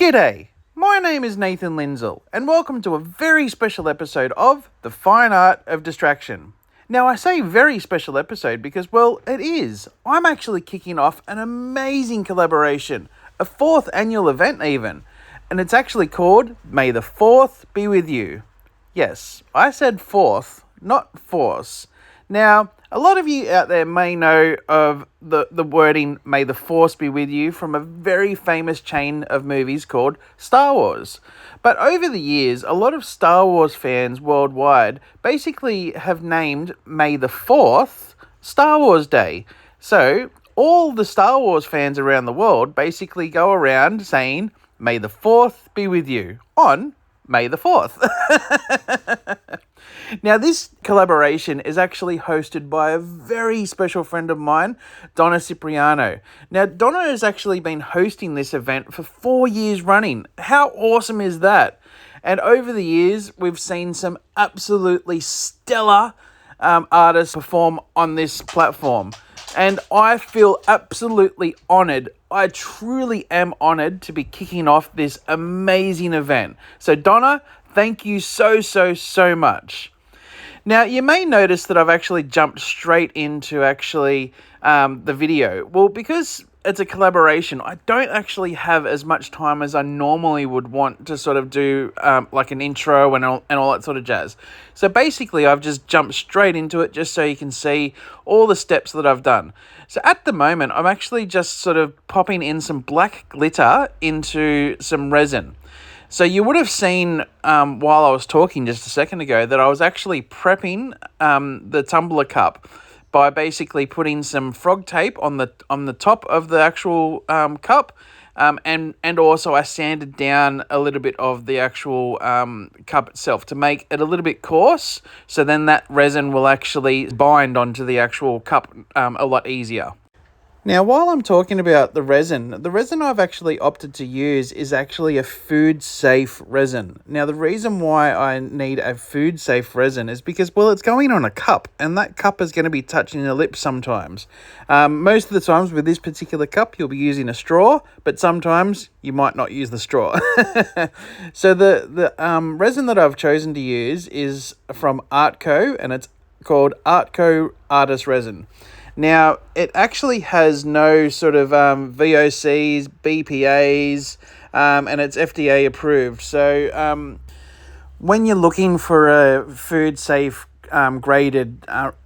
G'day, my name is Nathan Lindsell, and welcome to a very special episode of The Fine Art of Distraction. Now, I say very special episode because, well, it is. I'm actually kicking off an amazing collaboration, a 4th annual event even, and it's actually called May the 4th Be With You. Yes, I said 4th, not force. Now, a lot of you out there may know of the wording May the Force Be With You from a very famous chain of movies called Star Wars. But over the years, a lot of Star Wars fans worldwide basically have named May the 4th Star Wars Day. So, all the Star Wars fans around the world basically go around saying, May the 4th be with you on May the 4th. Now, this collaboration is actually hosted by a very special friend of mine, Donna Cipriano. Now, Donna has actually been hosting this event for 4 years running. How awesome is that? And over the years, we've seen some absolutely stellar artists perform on this platform. And I feel absolutely honoured. I truly am honoured to be kicking off this amazing event. So, Donna, thank you so much. Now, you may notice that I've actually jumped straight into the video. Well, because it's a collaboration, I don't actually have as much time as I normally would want to sort of do like an intro and all that sort of jazz. So basically, I've just jumped straight into it just so you can see all the steps that I've done. So at the moment, I'm actually just sort of popping in some black glitter into some resin. So you would have seen while I was talking just a second ago that I was actually prepping the tumbler cup by basically putting some frog tape on the top of the actual cup, and also I sanded down a little bit of the actual cup itself to make it a little bit coarse. So then that resin will actually bind onto the actual cup a lot easier. Now, while I'm talking about the resin I've actually opted to use is actually a food-safe resin. Now, the reason why I need a food-safe resin is because, well, it's going on a cup, and that cup is going to be touching the lips sometimes. Most of the times with this particular cup, you'll be using a straw, but sometimes you might not use the straw. So the resin that I've chosen to use is from Artco, and it's called Artco Artist Resin. Now, it actually has no sort of VOCs, BPAs, and it's FDA approved. So when you're looking for a food-safe graded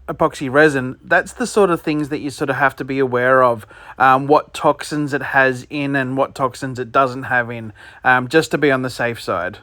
epoxy resin, that's the sort of things that you sort of have to be aware of, what toxins it has in and what toxins it doesn't have in, just to be on the safe side.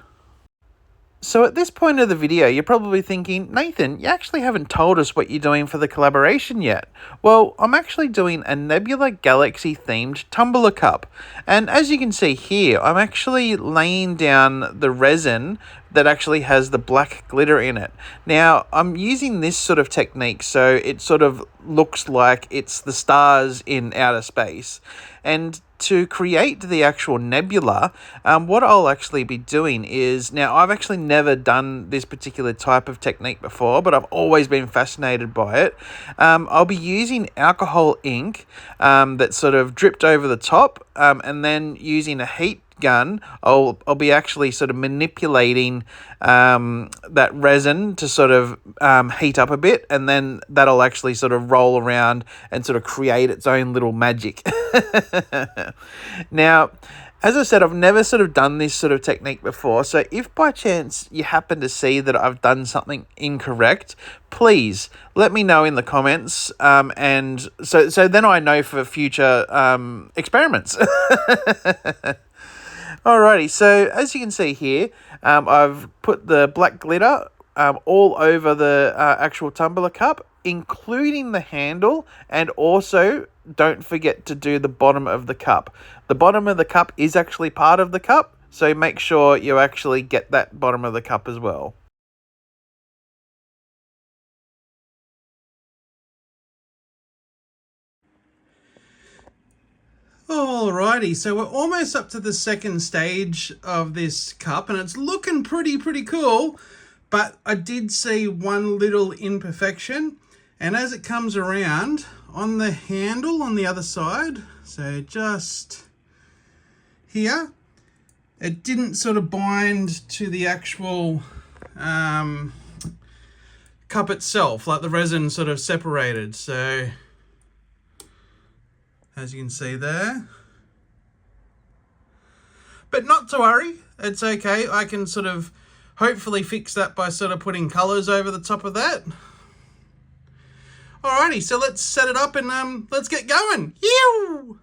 So at this point of the video, you're probably thinking, Nathan, you actually haven't told us what you're doing for the collaboration yet. Well, I'm actually doing a Nebula Galaxy themed tumbler cup. And as you can see here, I'm actually laying down the resin that actually has the black glitter in it. Now, I'm using this sort of technique so it sort of looks like it's the stars in outer space. And to create the actual nebula, what I'll actually be doing is, now I've actually never done this particular type of technique before, but I've always been fascinated by it. I'll be using alcohol ink that sort of dripped over the top, and then using a heat gun, I'll be actually sort of manipulating that resin to sort of heat up a bit, and then that'll actually sort of roll around and sort of create its own little magic. Now, as I said, I've never sort of done this sort of technique before, so if by chance you happen to see that I've done something incorrect, please let me know in the comments, and so then I know for future experiments. Alrighty, so as you can see here, I've put the black glitter all over the actual tumbler cup, including the handle, and also don't forget to do the bottom of the cup. The bottom of the cup is actually part of the cup, so make sure you actually get that bottom of the cup as well. Alrighty, so we're almost up to the second stage of this cup, and it's looking pretty cool, but I did see one little imperfection, and as it comes around on the handle on the other side, so just here, it didn't sort of bind to the actual cup itself, like the resin sort of separated. So as you can see there, but not to worry, it's okay. I can sort of hopefully fix that by sort of putting colors over the top of that. Alrighty, so let's set it up and let's get going. Ew!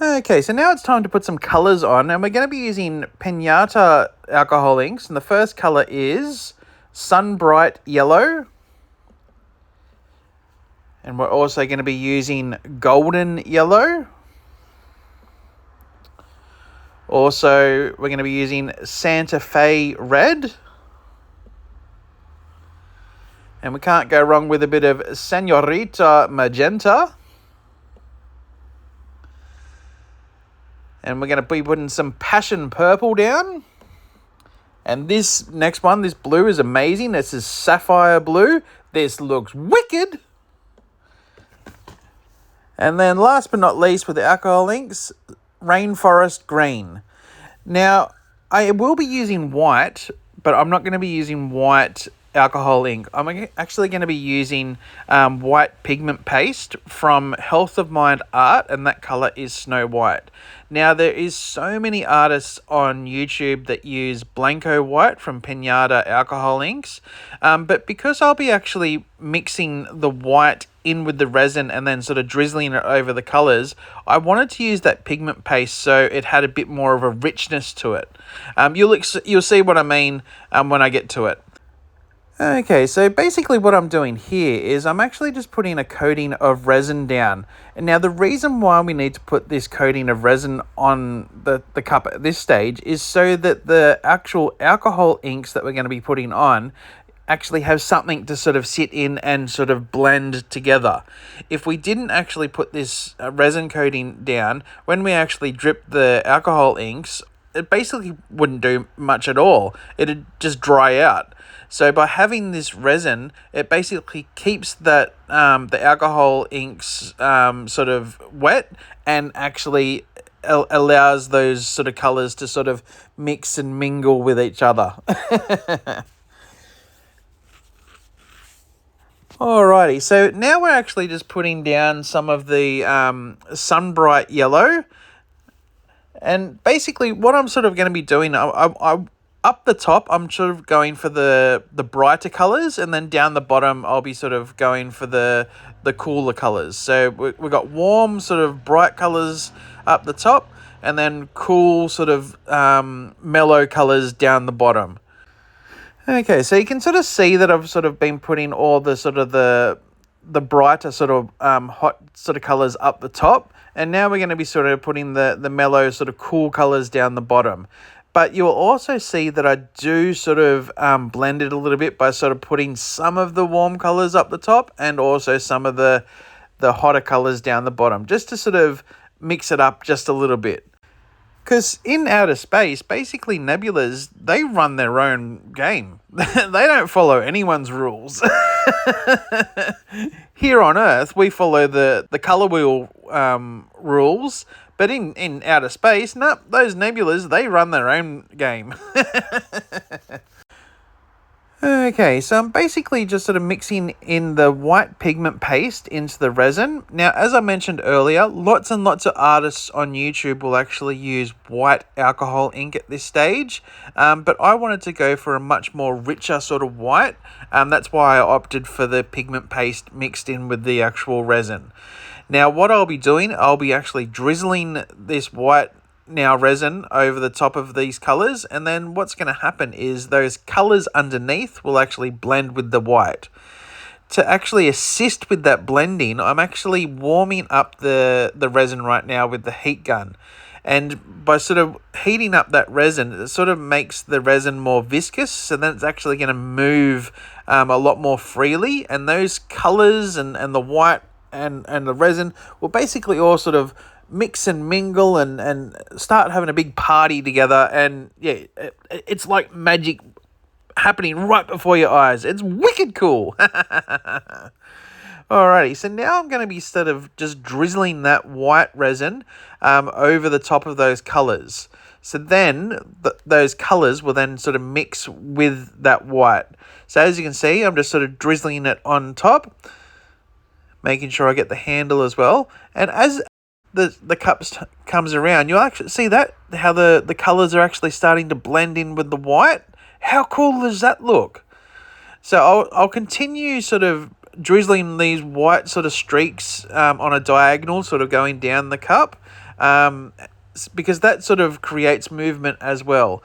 Okay, so now it's time to put some colors on, and we're going to be using Pinata alcohol inks, and the first color is Sunbright Yellow. And we're also going to be using Golden Yellow. Also, we're going to be using Santa Fe Red. And we can't go wrong with a bit of Senorita Magenta. And we're going to be putting some Passion Purple down. And this next one, this blue is amazing. This is Sapphire Blue. This looks wicked. And then last but not least with the alcohol inks, Rainforest Green. Now, I will be using white, but I'm not going to be using white alcohol ink. I'm actually going to be using white pigment paste from Health of Mind Art, and that color is Snow White. Now, there is so many artists on YouTube that use Blanco White from Pinata alcohol inks, but because I'll be actually mixing the white in with the resin and then sort of drizzling it over the colors, I wanted to use that pigment paste so it had a bit more of a richness to it. You'll see what I mean when I get to it. Okay, so basically what I'm doing here is I'm actually just putting a coating of resin down. And now the reason why we need to put this coating of resin on the cup at this stage is so that the actual alcohol inks that we're going to be putting on actually have something to sort of sit in and sort of blend together. If we didn't actually put this resin coating down, when we actually drip the alcohol inks, it basically wouldn't do much at all. It'd just dry out. So by having this resin, it basically keeps that the alcohol inks sort of wet and actually allows those sort of colors to sort of mix and mingle with each other. Alrighty, so now we're actually just putting down some of the Sunbright Yellow. And basically what I'm sort of going to be doing, I up the top, I'm sort of going for the brighter colors, and then down the bottom, I'll be sort of going for the cooler colors. So we've got warm, sort of bright colors up the top, and then cool, sort of mellow colors down the bottom. Okay, so you can sort of see that I've sort of been putting all the sort of the brighter sort of hot sort of colors up the top, and now we're going to be sort of putting the mellow sort of cool colors down the bottom. But you'll also see that I do sort of blend it a little bit by sort of putting some of the warm colors up the top and also some of the hotter colors down the bottom, just to sort of mix it up just a little bit. Because in outer space, basically nebulas, they run their own game. They don't follow anyone's rules. Here on Earth, we follow the color wheel rules. But in outer space, no, those nebulas, they run their own game. Okay, so I'm basically just sort of mixing in the white pigment paste into the resin. Now, as I mentioned earlier, lots and lots of artists on YouTube will actually use white alcohol ink at this stage. But I wanted to go for a much more richer sort of white. That's why I opted for the pigment paste mixed in with the actual resin. Now, what I'll be doing, I'll be actually drizzling this white resin over the top of these colors, and then what's going to happen is those colors underneath will actually blend with the white. To actually assist with that blending, I'm actually warming up the resin right now with the heat gun. And by sort of heating up that resin, it sort of makes the resin more viscous, so then it's actually going to move a lot more freely, and those colors and the white and the resin will basically all sort of mix and mingle and start having a big party together, and yeah, it's like magic happening right before your eyes. It's wicked cool. Alrighty, so now I'm going to be sort of just drizzling that white resin over the top of those colors. So then those colors will then sort of mix with that white. So as you can see, I'm just sort of drizzling it on top, making sure I get the handle as well. And as the cups comes around, you'll actually see that how the colors are actually starting to blend in with the white. How cool does that look? So I'll continue sort of drizzling these white sort of streaks on a diagonal, sort of going down the cup, because that sort of creates movement as well.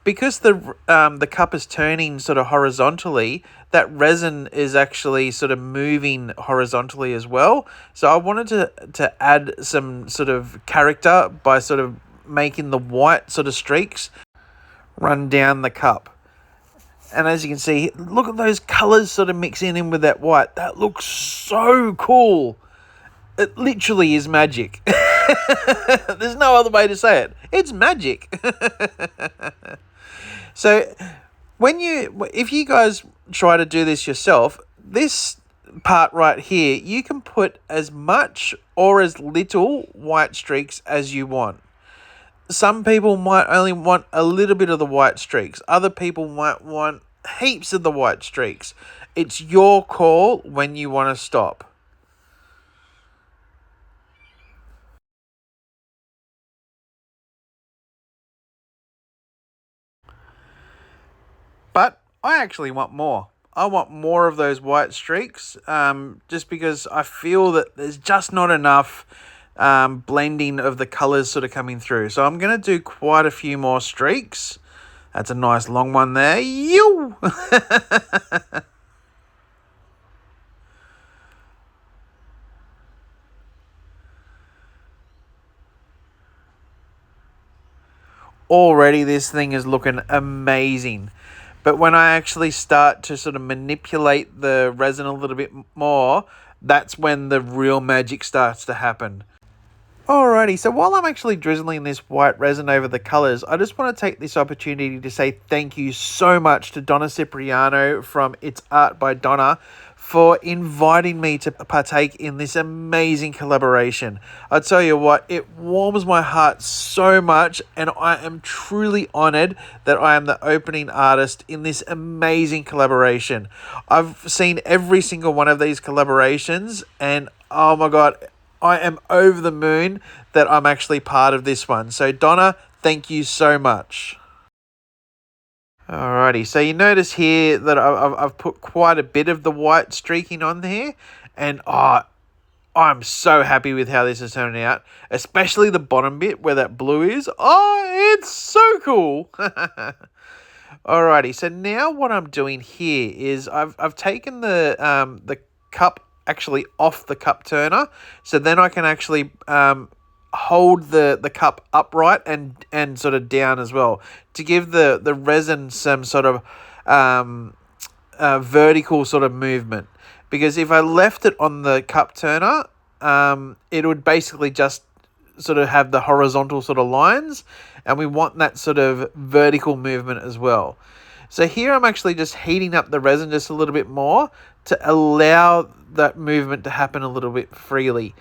Because the cup is turning sort of horizontally, that resin is actually sort of moving horizontally as well. So I wanted to add some sort of character by sort of making the white sort of streaks run down the cup. And as you can see, look at those colors sort of mixing in with that white. That looks so cool. It literally is magic. There's no other way to say it. It's magic. So if you guys try to do this yourself, this part right here, you can put as much or as little white streaks as you want. Some people might only want a little bit of the white streaks. Other people might want heaps of the white streaks. It's your call when you want to stop. But I actually want more. I want more of those white streaks, just because I feel that there's just not enough blending of the colors sort of coming through. So I'm going to do quite a few more streaks. That's a nice long one there. You. Already this thing is looking amazing. But when I actually start to sort of manipulate the resin a little bit more, that's when the real magic starts to happen. Alrighty, so while I'm actually drizzling this white resin over the colours, I just want to take this opportunity to say thank you so much to Donna Cipriano from It's Art by Donna for inviting me to partake in this amazing collaboration. I tell you what, it warms my heart so much, and I am truly honoured that I am the opening artist in this amazing collaboration. I've seen every single one of these collaborations, and oh my god, I am over the moon that I'm actually part of this one. So Donna, thank you so much. Alrighty, so you notice here that I've put quite a bit of the white streaking on here, and I'm so happy with how this is turning out, especially the bottom bit where that blue is. Oh, it's so cool. Alrighty, so now what I'm doing here is I've taken the cup actually off the cup turner, so then I can actually hold the cup upright and sort of down as well to give the resin some sort of vertical sort of movement. Because if I left it on the cup turner, it would basically just sort of have the horizontal sort of lines, and we want that sort of vertical movement as well. So here I'm actually just heating up the resin just a little bit more to allow that movement to happen a little bit freely.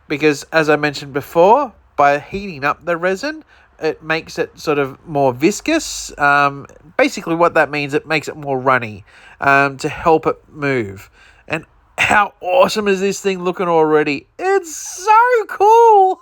Because as I mentioned before, by heating up the resin, it makes it sort of more viscous. Basically what that means, it makes it more runny to help it move. And how awesome is this thing looking already? It's so cool!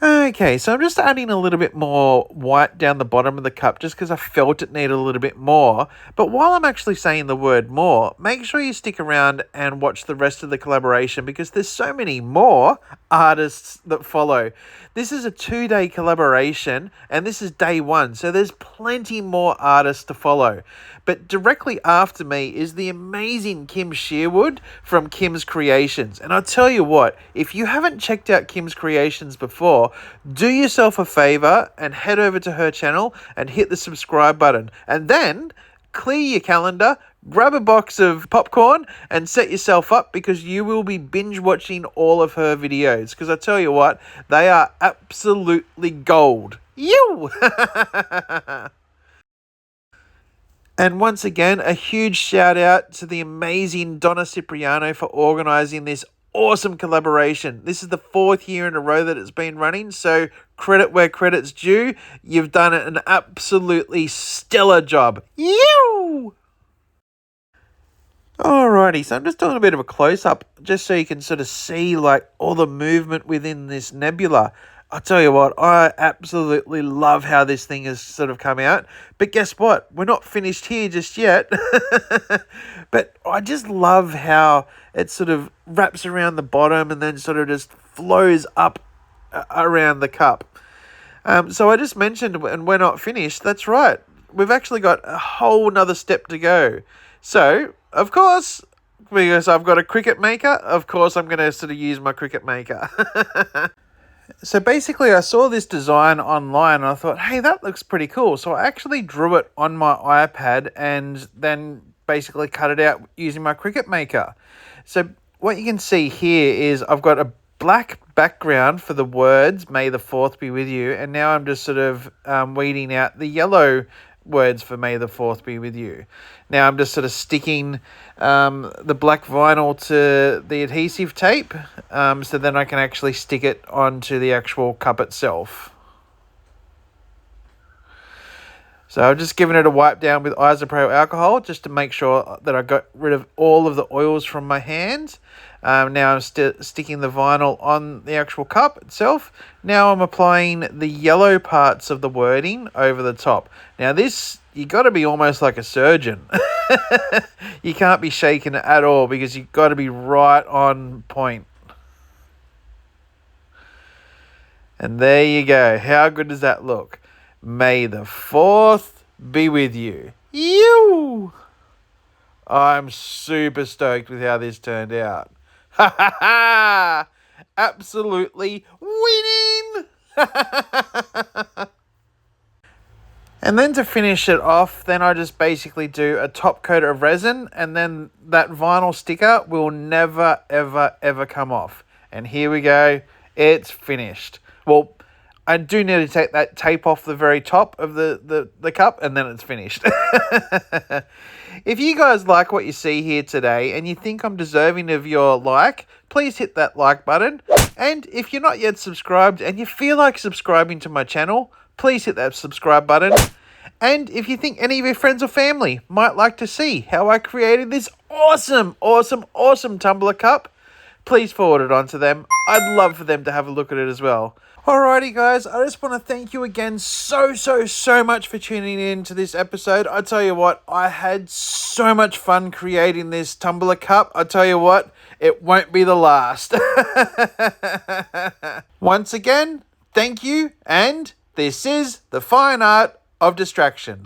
Okay, so I'm just adding a little bit more white down the bottom of the cup just because I felt it needed a little bit more. But while I'm actually saying the word more, make sure you stick around and watch the rest of the collaboration because there's so many more artists that follow. This is a 2-day collaboration and this is day 1, so there's plenty more artists to follow. But directly after me is the amazing Kim Shearwood from Kim's Creations. And I'll tell you what, if you haven't checked out Kim's Creations before, do yourself a favor and head over to her channel and hit the subscribe button. And then clear your calendar, grab a box of popcorn and set yourself up because you will be binge watching all of her videos. Because I tell you what, they are absolutely gold. You! And once again, a huge shout out to the amazing Donna Cipriano for organising this awesome collaboration. This is the 4th year in a row that it's been running, so credit where credit's due. You've done an absolutely stellar job. You! Alrighty, so I'm just doing a bit of a close-up just so you can sort of see like all the movement within this nebula. I'll tell you what, I absolutely love how this thing has sort of come out. But guess what? We're not finished here just yet. But I just love how it sort of wraps around the bottom and then sort of just flows up around the cup. So I just mentioned, and we're not finished. That's right. We've actually got a whole nother step to go. So, of course, because I've got a cricket maker, of course I'm going to sort of use my cricket maker. So basically I saw this design online and I thought, hey, that looks pretty cool. So I actually drew it on my iPad and then basically cut it out using my Cricut Maker. So what you can see here is I've got a black background for the words, May the 4th be with you. And now I'm just sort of weeding out the yellow words for May the 4th be with you. Now I'm just sort of sticking the black vinyl to the adhesive tape so then I can actually stick it onto the actual cup itself. So I've just given it a wipe down with isopropyl alcohol just to make sure that I got rid of all of the oils from my hands. Now I'm sticking the vinyl on the actual cup itself. Now I'm applying the yellow parts of the wording over the top. Now this, you got to be almost like a surgeon. You can't be shaking it at all because you've got to be right on point. And there you go. How good does that look? May the 4th be with you. You! I'm super stoked with how this turned out. Ha ha ha! Absolutely winning! And then to finish it off, then I just basically do a top coat of resin and then that vinyl sticker will never, ever, ever come off. And here we go. It's finished. Well, I do need to take that tape off the very top of the cup and then it's finished. If you guys like what you see here today and you think I'm deserving of your like, please hit that like button. And if you're not yet subscribed and you feel like subscribing to my channel, please hit that subscribe button. And if you think any of your friends or family might like to see how I created this awesome, awesome, awesome tumbler cup, please forward it on to them. I'd love for them to have a look at it as well. Alrighty guys, I just want to thank you again so much for tuning in to this episode. I tell you what, I had so much fun creating this tumbler cup. I tell you what, it won't be the last. Once again, thank you, and this is the fine art of distraction.